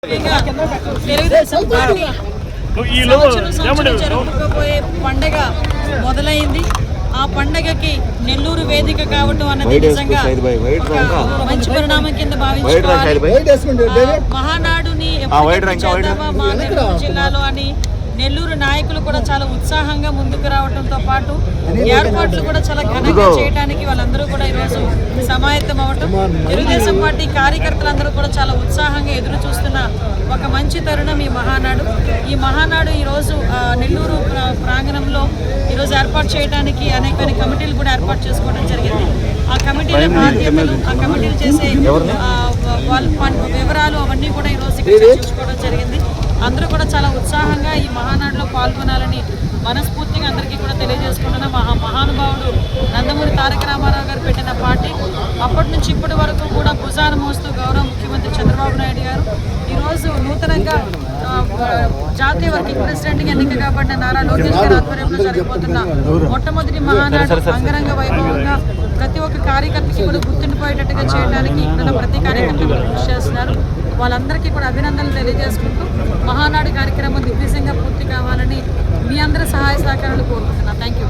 Telugu Desam party సంవత్సరం జరుపుకోబోయే పండగ మొదలైంది. ఆ పండగకి నెల్లూరు వేదిక కావటం అన్నది నిజంగా మంచి పరిణామం కింద భావించుకోవాలి. మహానాడుని మా నెల్లూరు జిల్లాలో అని నెల్లూరు నాయకులు కూడా చాలా ఉత్సాహంగా ముందుకు రావడంతో పాటు ఏర్పాట్లు కూడా చాలా ఘనంగా చేయడానికి వాళ్ళందరూ కూడా ఈరోజు సమాయత్తం అవటం, తెలుగుదేశం పార్టీ కార్యకర్తలందరూ కూడా చాలా ఉత్సాహంగా ఎదురు చూస్తున్న ఒక మంచి తరుణం ఈ మహానాడు ఈరోజు నెల్లూరు ప్రాంగణంలో ఈరోజు ఏర్పాటు చేయడానికి అనేక కమిటీలు కూడా ఏర్పాటు చేసుకోవడం జరిగింది. ఆ కమిటీల బాధ్యతలు, ఆ కమిటీలు చేసే వాళ్ళ వివరాలు అవన్నీ కూడా ఈరోజు ఇక్కడ చర్చించుకోవడం జరిగింది. అందరూ కూడా చాలా ఉత్సాహంగా ఈ మహానాడులో పాల్గొనాలని మనస్ఫూర్తిగా అందరికీ కూడా తెలియజేసుకుంటున్న మహానుభావుడు నందమూరి తారక రామారావు గారు పెట్టిన పార్టీ అప్పటి నుంచి ఇప్పటి వరకు కూడా భుజాన మోస్తూ గౌరవ ముఖ్యమంత్రి చంద్రబాబు నాయుడు గారు ఈరోజు నూతనంగా జాతీయ వర్కింగ్ ప్రెసిడెంట్గా ఎన్నిక కాబడిన నారా లోకేష్ గారి ఆధ్వర్యంలో జరిగిపోతున్న మొట్టమొదటి మహానాడు అంగరంగ వైభవంగా ప్రతి ఒక్క కార్యకర్తకి కూడా గుర్తుండిపోయేటట్టుగా చేయడానికి ఇక్కడ ప్రతి కార్యకర్త కృషి చేస్తున్నారు. వాళ్ళందరికీ కూడా అభినందనలు తెలియజేసుకుంటూ మహానాడు కార్యక్రమం దిగ్విజయంగా పూర్తి కావాలని మీ అందరి సహాయ సహకారాలు కోరుకుంటున్నాను. Thank you.